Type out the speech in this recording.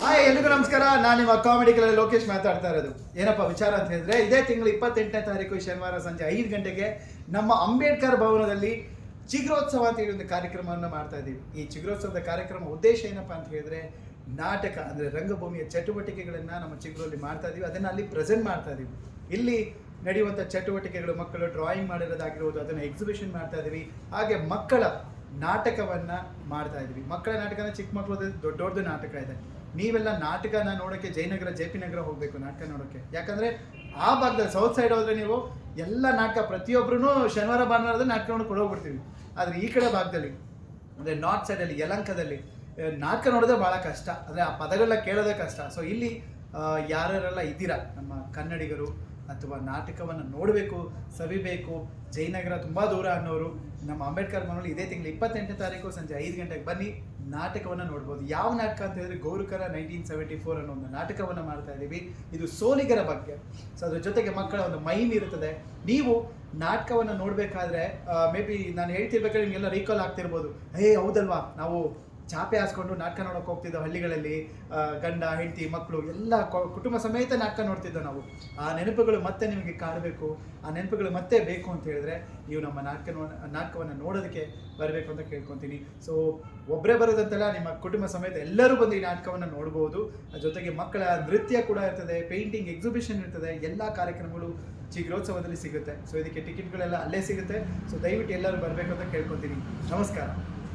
Hi ಎಲ್ರಿಗೂ ನಮಸ್ಕಾರ. ನಾನು ನಿಮ್ಮ ಕಾಮಿಡಿ ಕಲರ್ ಲೋಕೇಶ್ ಮಾತಾಡ್ತಾ ಇರೋದು. ಏನಪ್ಪ ವಿಚಾರ ಅಂತ ಹೇಳಿದ್ರೆ, ಇದೇ ತಿಂಗಳು 28ನೇ ತಾರೀಕು ಶನಿವಾರ ಸಂಜೆ 5 ಗಂಟೆಗೆ ನಮ್ಮ ಅಂಬೇಡ್ಕರ್ ಭವನದಲ್ಲಿ ಚಿಗುರೋತ್ಸವ ಅಂತ ಹೇಳಿ ಒಂದು ಕಾರ್ಯಕ್ರಮವನ್ನು ಮಾಡ್ತಾ ಇದ್ದೀವಿ. ಈ ಚಿಗುರೋತ್ಸವದ ಕಾರ್ಯಕ್ರಮ ಉದ್ದೇಶ ಏನಪ್ಪಾ ಅಂತ ಹೇಳಿದ್ರೆ, ನಾಟಕ ಅಂದರೆ ರಂಗಭೂಮಿಯ ಚಟುವಟಿಕೆಗಳನ್ನು ನಮ್ಮ ಚಿಗುರಲ್ಲಿ ಮಾಡ್ತಾ ಇದ್ದೀವಿ. ಅದನ್ನು ಅಲ್ಲಿ ಪ್ರೆಸೆಂಟ್ ಮಾಡ್ತಾ ಇದ್ದೀವಿ. ಇಲ್ಲಿ ನಡೆಯುವಂಥ ಚಟುವಟಿಕೆಗಳು, ಮಕ್ಕಳು ಡ್ರಾಯಿಂಗ್ ಮಾಡಿರೋದಾಗಿರ್ಬೋದು, ಅದನ್ನು ಎಕ್ಸಿಬಿಷನ್ ಮಾಡ್ತಾ ಇದ್ದೀವಿ. ಹಾಗೆ ಮಕ್ಕಳ ನಾಟಕವನ್ನು ಮಾಡ್ತಾ ಇದ್ವಿ. ಮಕ್ಕಳ ನಾಟಕನ ಚಿಕ್ಕ ಮಕ್ಕಳು ದೊಡ್ಡ ನಾಟಕ ಇದೆ. ನೀವೆಲ್ಲ ನಾಟಕನ ನೋಡೋಕ್ಕೆ ಜಯನಗರ JP ನಗರ ಹೋಗಬೇಕು ನಾಟಕ ನೋಡೋಕ್ಕೆ. ಯಾಕಂದರೆ ಆ ಭಾಗದಲ್ಲಿ ಸೌತ್ ಸೈಡ್ ಹೋದರೆ ನೀವು ಎಲ್ಲ ನಾಟಕ ಪ್ರತಿಯೊಬ್ಬರೂ ಶನಿವಾರ ಭಾನುವಾರದ ನಾಟಕ ನೋಡಿ ಕೊಡೋಗ್ಬಿಡ್ತೀವಿ. ಆದರೆ ಈ ಕಡೆ ಭಾಗದಲ್ಲಿ ಅಂದರೆ ನಾರ್ತ್ ಸೈಡಲ್ಲಿ ಯಲಂಕದಲ್ಲಿ ನಾಟಕ ನೋಡೋದೇ ಭಾಳ ಕಷ್ಟ. ಅಂದರೆ ಆ ಪದಗಳನ್ನ ಕೇಳೋದೇ ಕಷ್ಟ. ಸೊ ಇಲ್ಲಿ ಯಾರ್ಯಾರೆಲ್ಲ ಇದ್ದೀರಾ ನಮ್ಮ ಕನ್ನಡಿಗರು ಅಥವಾ ನಾಟಕವನ್ನು ನೋಡಬೇಕು, ಸವಿಬೇಕು, ಜಯನಗರ ತುಂಬ ದೂರ ಅನ್ನೋರು ನಮ್ಮ ಅಂಬೇಡ್ಕರ್ ಭವನದಲ್ಲಿ ಇದೇ ತಿಂಗಳು 28ನೇ ತಾರೀಕು ಸಂಜೆ 5 ಗಂಟೆಗೆ ಬನ್ನಿ, ನಾಟಕವನ್ನು ನೋಡ್ಬೋದು. ಯಾವ ನಾಟಕ ಅಂತ ಹೇಳಿದ್ರೆ ಗೌರಕರ 1974 ಅನ್ನೋ ಒಂದು ನಾಟಕವನ್ನು ಮಾಡ್ತಾ ಇದ್ದೀವಿ. ಇದು ಸೋಲಿಗರ ಬಗ್ಗೆ. ಸೊ ಅದ್ರ ಜೊತೆಗೆ ಮಕ್ಕಳ ಒಂದು ಮೈಮ್ ಇರುತ್ತದೆ. ನೀವು ನಾಟಕವನ್ನು ನೋಡಬೇಕಾದ್ರೆ ಮೇ ಬಿ ನಾನು ಹೇಳ್ತಿರ್ಬೇಕಾದ್ರೆ ನಿಮಗೆಲ್ಲ ರೀಕಾಲ್ ಆಗ್ತಿರ್ಬೋದು, ಹೌದಲ್ವಾ, ನಾವು ಚಾಪೆ ಹಾಸ್ಕೊಂಡು ನಾಟಕ ನೋಡೋಕೆ ಹೋಗ್ತಿದ್ದೋ ಹಳ್ಳಿಗಳಲ್ಲಿ, ಗಂಡ ಹೆಂಡತಿ ಮಕ್ಕಳು ಎಲ್ಲ ಕುಟುಂಬ ಸಮೇತ ನಾಟಕ ನೋಡ್ತಿದ್ದೋ ನಾವು. ಆ ನೆನಪುಗಳು ಮತ್ತೆ ನಿಮಗೆ ಕಾಡಬೇಕು, ಆ ನೆನಪುಗಳು ಮತ್ತೆ ಬೇಕು ಅಂತ ಹೇಳಿದ್ರೆ ನೀವು ನಮ್ಮ ನಾಟಕವನ್ನು ನೋಡೋದಕ್ಕೆ ಬರಬೇಕು ಅಂತ ಕೇಳ್ಕೊತೀನಿ. ಸೊ ಒಬ್ಬರೇ ಬರೋದಂತಲ್ಲ, ನಿಮ್ಮ ಕುಟುಂಬ ಸಮೇತ ಎಲ್ಲರೂ ಬಂದು ಈ ನಾಟಕವನ್ನು ನೋಡ್ಬೋದು. ಜೊತೆಗೆ ಮಕ್ಕಳ ನೃತ್ಯ ಕೂಡ ಇರ್ತದೆ, ಪೇಂಟಿಂಗ್ ಎಕ್ಸಿಬಿಷನ್ ಇರ್ತದೆ, ಎಲ್ಲ ಕಾರ್ಯಕ್ರಮಗಳು ಚಿಗುರೋತ್ಸವದಲ್ಲಿ ಸಿಗುತ್ತೆ. ಸೊ ಇದಕ್ಕೆ ಟಿಕೆಟ್ಗಳೆಲ್ಲ ಅಲ್ಲೇ ಸಿಗುತ್ತೆ. ಸೊ ದಯವಿಟ್ಟು ಎಲ್ಲರೂ ಬರಬೇಕು ಅಂತ ಕೇಳ್ಕೊತೀನಿ. ನಮಸ್ಕಾರ.